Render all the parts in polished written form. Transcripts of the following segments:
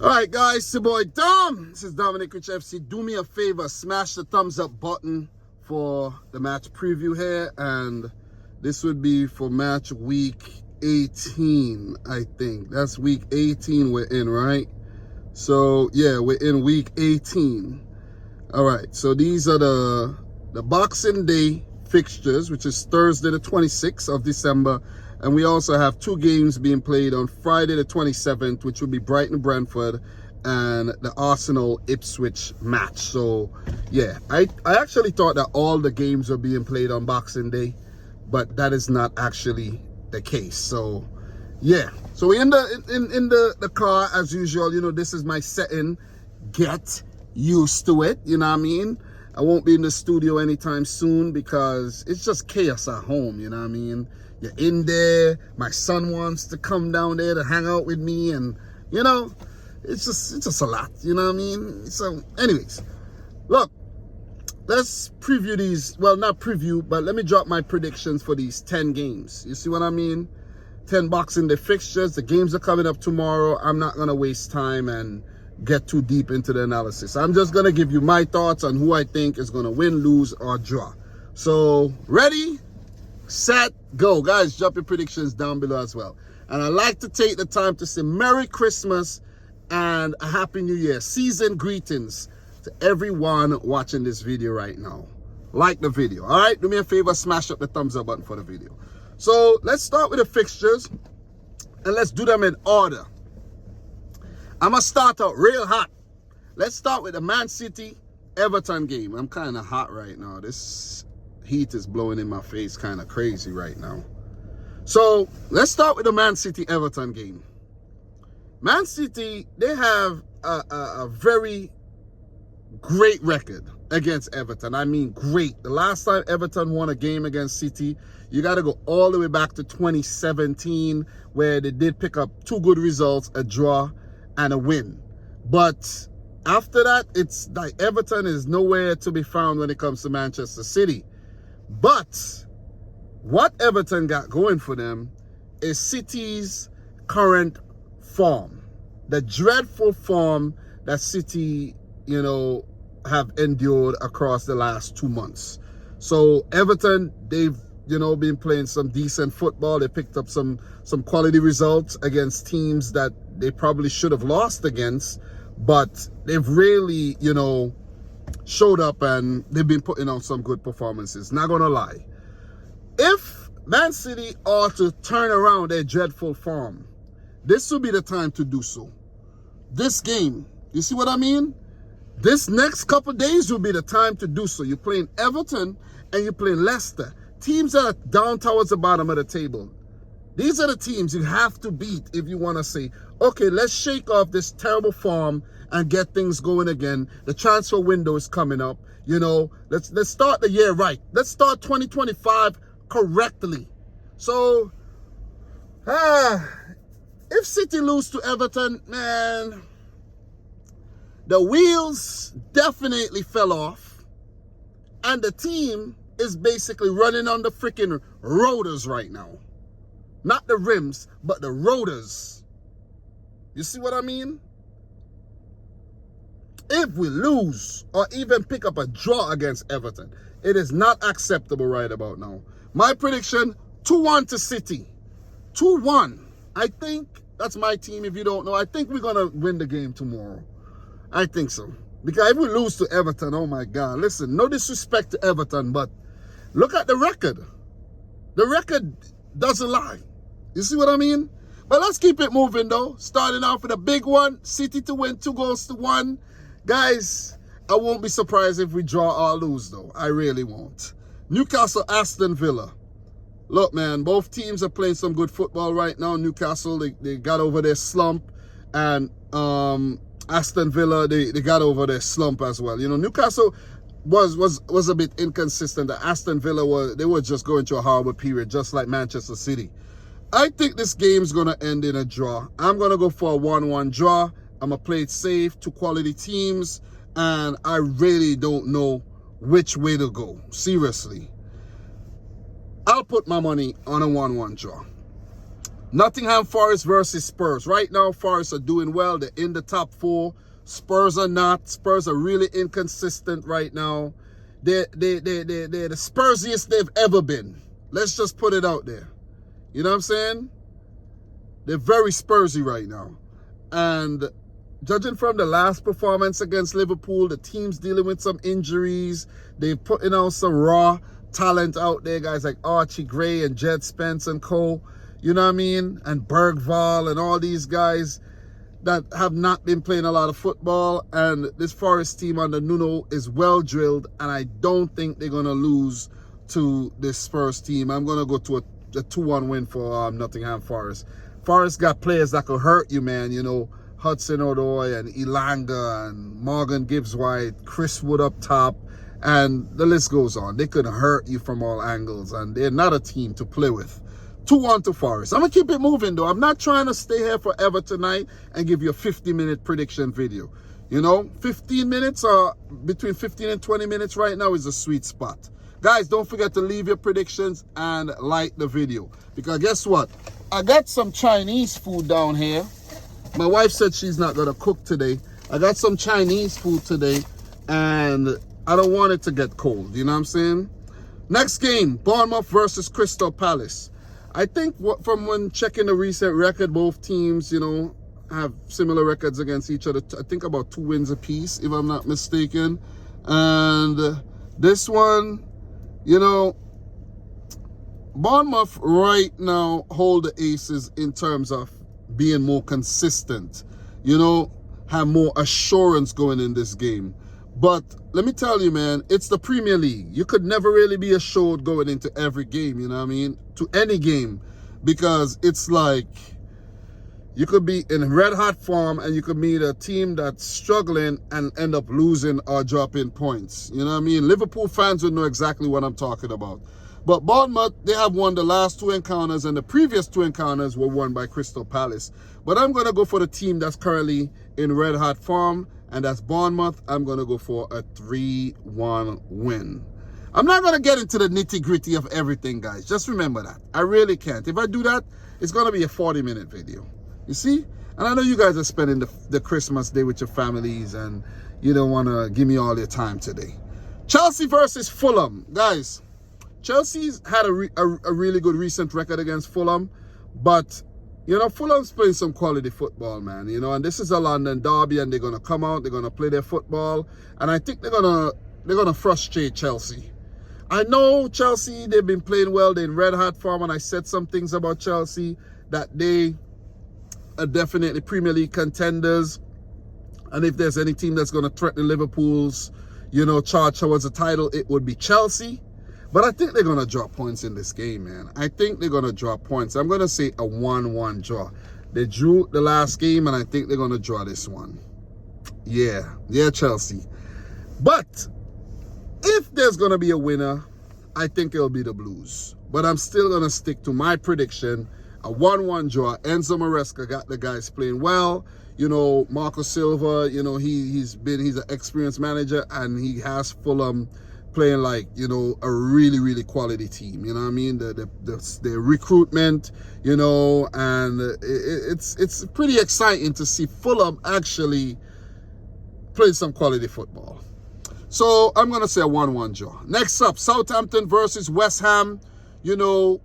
Alright guys, it's your boy Dom. This is Dominic Rich FC. Do me a favor, smash the thumbs up button for the match preview here. And this would be for match week 18, I think. That's week 18 we're in, right? So yeah, we're in week 18. Alright, so these are the Boxing Day fixtures, which is Thursday the 26th of December. And we also have two games being played on Friday the 27th, which will be Brighton-Brentford and the Arsenal-Ipswich match. So, yeah, I actually thought that all the games were being played on Boxing Day, but that is not actually the case. So, yeah. So we're in the car as usual. You know, this is my setting. Get used to it. You know what I mean? I won't be in the studio anytime soon because it's just chaos at home. You know what I mean? You're in there, my son wants to come down there to hang out with me, and you know, it's just a lot, you know what I mean? So anyways, look, let's preview these. Well, not preview, but let me drop my predictions for these 10 games. You see what I mean? 10 Boxing Day fixtures. The games are coming up tomorrow. I'm not gonna waste time and get too deep into the analysis. I'm just gonna give you my thoughts on who I think is gonna win, lose, or draw. So ready, set, go. Guys, drop your predictions down below as well. And I like to take the time to say Merry Christmas and a Happy New Year. Season greetings to everyone watching this video right now. Like the video, all right? Do me a favor, smash up the thumbs up button for the video. So let's start with the fixtures and let's do them in order. I'm going to start out real hot. Let's start with the Man City Everton game. I'm kind of hot right now. This heat is blowing in my face kind of crazy right now. So let's start with the Man City Everton game. Man City, they have a very great record against Everton. I mean great. The last time Everton won a game against City, you got to go all the way back to 2017 where they did pick up two good results, a draw and a win. But after that, it's like Everton is nowhere to be found when it comes to Manchester City. But what Everton got going for them is City's current form. The dreadful form that City, you know, have endured across the last 2 months. So Everton, they've, you know, been playing some decent football. They picked up some quality results against teams that they probably should have lost against. But they've really, you know, showed up and they've been putting on some good performances. Not gonna lie. If Man City are to turn around their dreadful form, this will be the time to do so. This game, you see what I mean? This next couple days will be the time to do so. You're playing Everton and you're playing Leicester. Teams that are down towards the bottom of the table. These are the teams you have to beat if you want to say, okay, let's shake off this terrible form and get things going again. The transfer window is coming up. You know, let's start the year right. Let's start 2025 correctly. So, if City lose to Everton, man, the wheels definitely fell off. And the team is basically running on the freaking rotors right now. Not the rims, but the rotors. You see what I mean? If we lose or even pick up a draw against Everton, it is not acceptable right about now. My prediction, 2-1 to City. 2-1. I think that's my team if you don't know. I think we're going to win the game tomorrow. I think so. Because if we lose to Everton, oh my God. Listen, no disrespect to Everton, but look at the record. The record doesn't lie. You see what I mean? But let's keep it moving though. Starting off with a big one. City to win 2-1. Guys, I won't be surprised if we draw or lose though. I really won't. Newcastle, Aston Villa. Look, man, both teams are playing some good football right now. Newcastle, they got over their slump. And Aston Villa, they got over their slump as well. You know, Newcastle was a bit inconsistent. The Aston Villa, they were just going through a horrible period, just like Manchester City. I think this game's going to end in a draw. I'm going to go for a 1-1 draw. I'm going to play it safe, two quality teams, and I really don't know which way to go. Seriously. I'll put my money on a 1-1 draw. Nottingham Forest versus Spurs. Right now, Forest are doing well. They're in the top 4. Spurs are not. Spurs are really inconsistent right now. They're the Spursiest they've ever been. Let's just put it out there. You know what I'm saying? They're very Spursy right now. And judging from the last performance against Liverpool, the team's dealing with some injuries. They're putting out some raw talent out there. Guys like Archie Gray and Jed Spence and co. You know what I mean? And Bergvall and all these guys that have not been playing a lot of football. And this Forest team under Nuno is well drilled. And I don't think they're going to lose to this Spurs team. I'm going to go to a 2-1 win for Nottingham Forest. Forest got players that could hurt you, man. You know, Hudson-Odoi and Elanga and Morgan Gibbs-White, Chris Wood up top. And the list goes on. They could hurt you from all angles. And they're not a team to play with. 2-1 to Forest. I'm going to keep it moving, though. I'm not trying to stay here forever tonight and give you a 50-minute prediction video. You know, 15 minutes or between 15 and 20 minutes right now is a sweet spot. Guys, don't forget to leave your predictions and like the video. Because guess what? I got some Chinese food down here. My wife said she's not going to cook today. I got some Chinese food today. And I don't want it to get cold. You know what I'm saying? Next game, Bournemouth versus Crystal Palace. I think from when checking the recent record, both teams, you know, have similar records against each other. I think about 2 wins apiece, if I'm not mistaken. And this one, you know, Bournemouth right now hold the aces in terms of being more consistent, you know, have more assurance going in this game. But let me tell you, man, it's the Premier League. You could never really be assured going into every game, you know what I mean? To any game. Because it's like you could be in red hot form and you could meet a team that's struggling and end up losing or dropping points. You know what I mean? Liverpool fans would know exactly what I'm talking about. But Bournemouth, they have won the last 2 encounters, and the previous 2 encounters were won by Crystal Palace. But I'm going to go for the team that's currently in red hot form, and that's Bournemouth. I'm going to go for a 3-1 win. I'm not going to get into the nitty-gritty of everything, guys. Just remember that. I really can't. If I do that, it's going to be a 40-minute video. You see? And I know you guys are spending the Christmas day with your families, and you don't want to give me all your time today. Chelsea versus Fulham. Guys, Chelsea's had a really good recent record against Fulham, but you know, Fulham's playing some quality football, man. You know, and this is a London derby, and they're gonna come out, they're gonna play their football, and I think they're gonna frustrate Chelsea. I know Chelsea, they've been playing well, they're in red hot form, and I said some things about Chelsea that they are definitely Premier League contenders, and if there's any team that's gonna threaten Liverpool's, you know, charge towards the title, it would be Chelsea. But I think they're going to drop points in this game, man. I think they're going to drop points. I'm going to say a 1-1 draw. They drew the last game, and I think they're going to draw this one. Yeah, Chelsea. But if there's going to be a winner, I think it'll be the Blues. But I'm still going to stick to my prediction, a 1-1 draw. Enzo Maresca got the guys playing well. You know, Marco Silva, you know, he's an experienced manager, and he has Fulham playing like, you know, a really, really quality team. You know what I mean? The recruitment, you know, and it's pretty exciting to see Fulham actually play some quality football. So I'm going to say a 1-1 draw. Next up, Southampton versus West Ham. You know,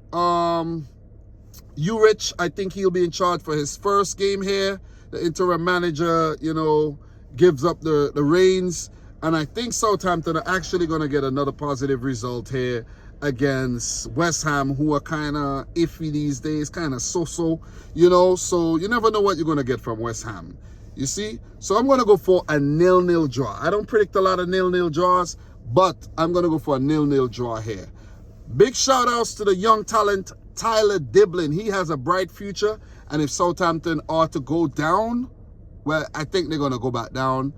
Urich, I think he'll be in charge for his first game here. The interim manager, you know, gives up the reins. And I think Southampton are actually going to get another positive result here against West Ham, who are kind of iffy these days, kind of so-so, you know. So you never know what you're going to get from West Ham, you see. So I'm going to go for a 0-0 draw. I don't predict a lot of 0-0 draws, but I'm going to go for a 0-0 draw here. Big shout-outs to the young talent, Tyler Diblin. He has a bright future, and if Southampton are to go down, well, I think they're going to go back down.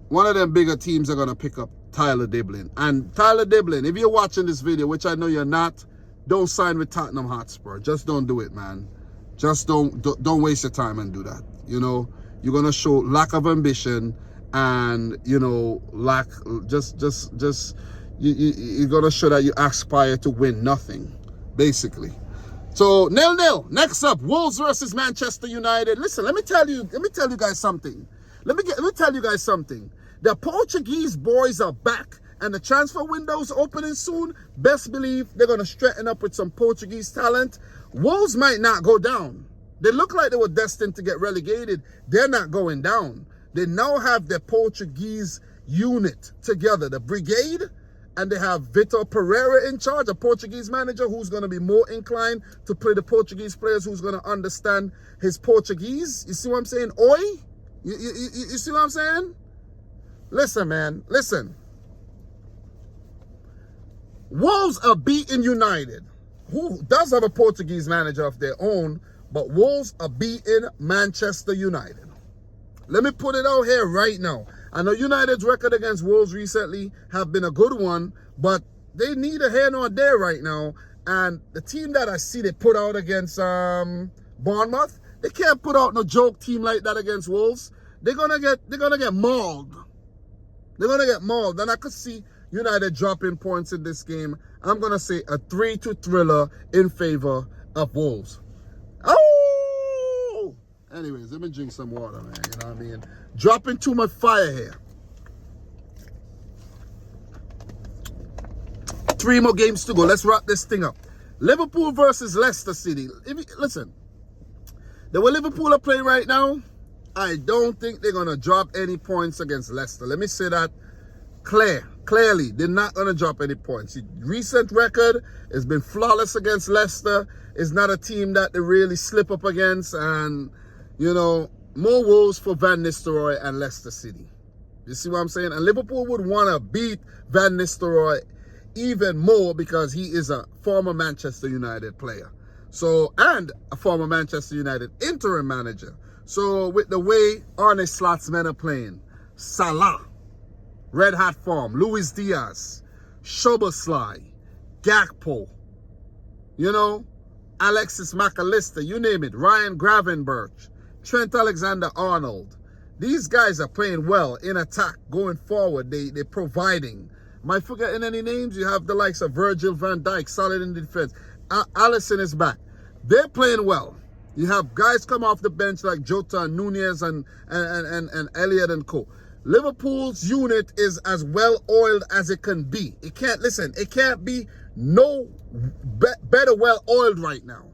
One of them bigger teams are going to pick up Tyler Diblin. And Tyler Diblin, if you're watching this video, which I know you're not, don't sign with Tottenham Hotspur. Just don't do it, man. Just don't waste your time and do that. You know, you're going to show lack of ambition and, you know, you're going to show that you aspire to win nothing, basically. So 0-0. Next up, Wolves versus Manchester United. Listen, let me tell you guys something. Let me tell you guys something. The Portuguese boys are back, and the transfer window's opening soon. Best believe they're gonna straighten up with some Portuguese talent. Wolves might not go down. They look like they were destined to get relegated. They're not going down. They now have their Portuguese unit together, the brigade, and they have Vitor Pereira in charge, a Portuguese manager who's going to be more inclined to play the Portuguese players, who's going to understand his Portuguese. You see what I'm saying? Oi? You see what I'm saying? Listen, man. Listen. Wolves are beating United, who does have a Portuguese manager of their own, but Wolves are beating Manchester United. Let me put it out here right now. I know United's record against Wolves recently have been a good one, but they need a hand on there right now. And the team that I see they put out against Bournemouth, they can't put out no joke team like that against Wolves. They're gonna get mauled. They're gonna get mauled. And I could see United dropping points in this game. I'm gonna say a 3-2 thriller in favor of Wolves. Oh! Anyways, let me drink some water, man. You know what I mean? Dropping too much fire here. 3 more games to go. Let's wrap this thing up. Liverpool versus Leicester City. Listen, the way Liverpool are playing right now, I don't think they're going to drop any points against Leicester. Let me say that clearly. They're not going to drop any points. Recent record has been flawless against Leicester. It's not a team that they really slip up against. And, you know, more woes for Van Nistelrooy and Leicester City. You see what I'm saying? And Liverpool would want to beat Van Nistelrooy even more because he is a former Manchester United player. So, and a former Manchester United interim manager. So, with the way Arne Slot's men are playing, Salah, red hot form, Luis Diaz, Szoboszlai, Gakpo, you know, Alexis McAllister, you name it, Ryan Gravenberch, Trent Alexander-Arnold. These guys are playing well in attack, going forward. They're providing. Am I forgetting any names? You have the likes of Virgil van Dijk, solid in defense. Alisson is back. They're playing well. You have guys come off the bench like Jota and Nunez and Elliott and co. Liverpool's unit is as well oiled as it can be. It can't be no better well oiled right now.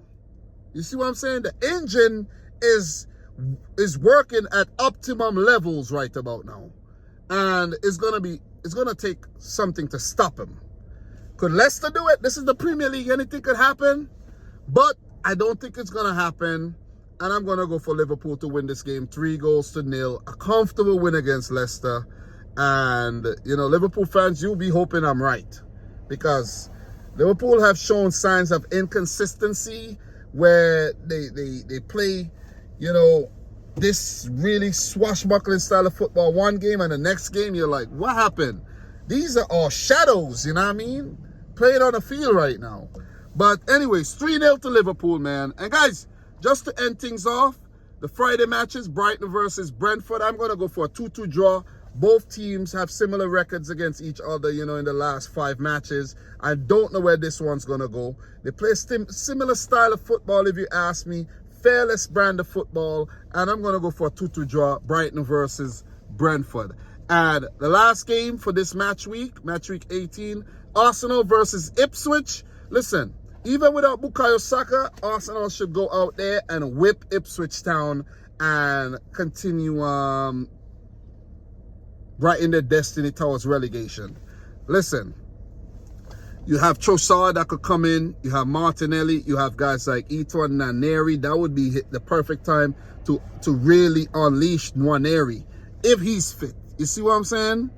You see what I'm saying? The engine is working at optimum levels right about now. And it's gonna take something to stop him. Could Leicester do it? This is the Premier League. Anything could happen. But I don't think it's gonna happen. And I'm gonna go for Liverpool to win this game 3-0. A comfortable win against Leicester. And you know, Liverpool fans, you'll be hoping I'm right. Because Liverpool have shown signs of inconsistency where they play, you know, this really swashbuckling style of football one game, and the next game you're like, what happened? These are all shadows, you know what I mean? Playing on the field right now. But anyways, 3-0 to Liverpool, man. And guys, just to end things off, the Friday matches, Brighton versus Brentford, I'm going to go for a 2-2 draw. Both teams have similar records against each other, you know, in the last 5 matches. I don't know where this one's going to go. They play similar style of football, if you ask me. Fairless brand of football. And I'm going to go for a 2-2 draw, Brighton versus Brentford. And the last game for this match week 18, Arsenal versus Ipswich. Listen, even without Bukayo Saka, Arsenal should go out there and whip Ipswich Town and continue writing their destiny towards relegation. Listen, you have Trossard that could come in. You have Martinelli. You have guys like Ito and Nwaneri. That would be the perfect time to really unleash Nwaneri if he's fit. You see what I'm saying?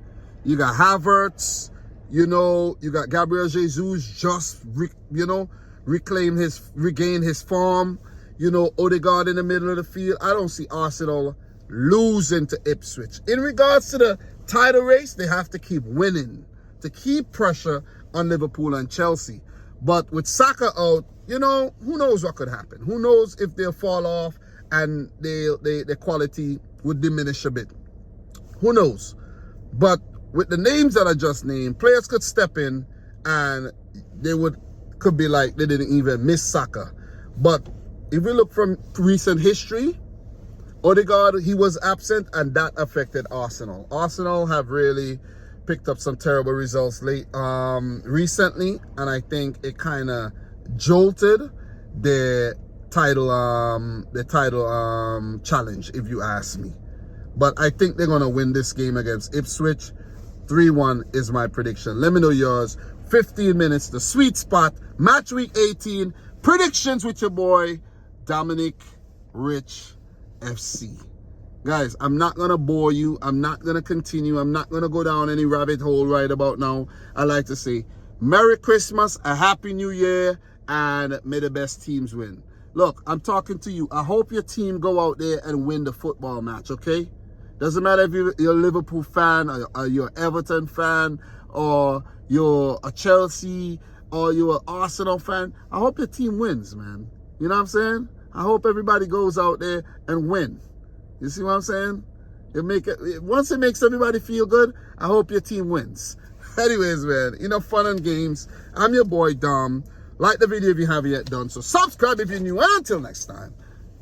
You got Havertz. You know, you got Gabriel Jesus just, regain his form. You know, Odegaard in the middle of the field. I don't see Arsenal losing to Ipswich. In regards to the title race, they have to keep winning to keep pressure on Liverpool and Chelsea. But with Saka out, you know, who knows what could happen? Who knows if they'll fall off and their quality would diminish a bit. Who knows? But with the names that I just named, players could step in and could be like they didn't even miss Saka. But if we look from recent history, Odegaard, he was absent, and that affected Arsenal. Arsenal have really picked up some terrible results recently, and I think it kind of jolted their title challenge, if you ask me. But I think they're gonna win this game against Ipswich. 3-1 is my prediction. Let me know yours. 15 minutes, the sweet spot. Match week 18. Predictions with your boy Dominic Rich FC. Guys, I'm not gonna bore you. I'm not gonna continue. I'm not gonna go down any rabbit hole right about now. I like to say Merry Christmas, a Happy New Year, and may the best teams win. Look, I'm talking to you. I hope your team go out there and win the football match, okay? Doesn't matter if you're a Liverpool fan, or you're an Everton fan, or you're a Chelsea, or you're an Arsenal fan. I hope your team wins, man. You know what I'm saying? I hope everybody goes out there and win. You see what I'm saying? Once it makes everybody feel good, I hope your team wins. Anyways, man, enough fun and games. I'm your boy, Dom. Like the video if you haven't yet done so. Subscribe if you're new. And until next time,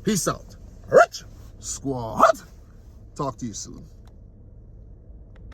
peace out. Rich Squad. Talk to you soon.